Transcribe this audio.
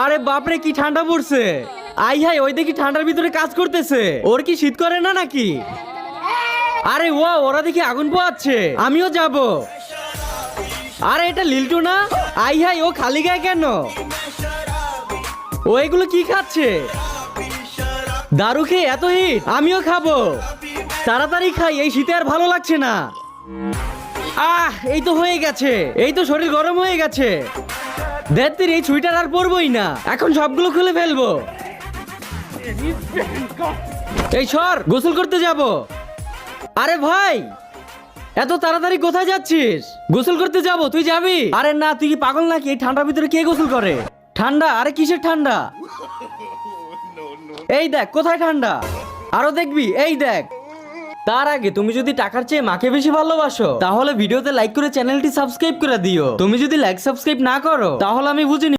আরে বাপরে কি ঠান্ডা পড়ছে। আই হাই ওই দেখি ঠান্ডার ভিতরে কাজ করতেছে। ওর কি শীত করে না নাকি? আরে ও ওরা দেখি আগুন পোয়াচ্ছে, আমিও যাব। আরে এটা লিল্টু না? আই হাই ও খালি গায়ে কেন? ও এগুলো কি খাচ্ছে? দারু খেয়ে এত হিট, আমিও খাবো। তাড়াতাড়ি খাই, এই শীতে আর ভালো লাগছে না। এই তো হয়ে গেছে, এই তো শরীর গরম হয়ে গেছে। দেখতের এই সুইটার আর পরবই না, এখন সবগুলো খুলে ফেলবো। এই সর, গোসল করতে যাব। আরে ভাই এত তাড়াতাড়ি কোথায় যাচ্ছিস? গোসল করতে যাব, তুই যাবি? আরে না, তুই কি পাগল নাকি? এই ঠান্ডার ভিতরে কে গোসল করে? ঠান্ডা? আরে কিসের ঠান্ডা? এই দেখ কোথায় ঠান্ডা, আরো দেখবি, এই দেখ। তার আগে তুমি যদি টাকার চেয়ে মাকে বেশি ভালোবাসো তাহলে ভিডিওতে লাইক করে চ্যানেলটি সাবস্ক্রাইব করে দিও। তুমি যদি লাইক সাবস্ক্রাইব না করো তাহলে আমি বুঝিনি।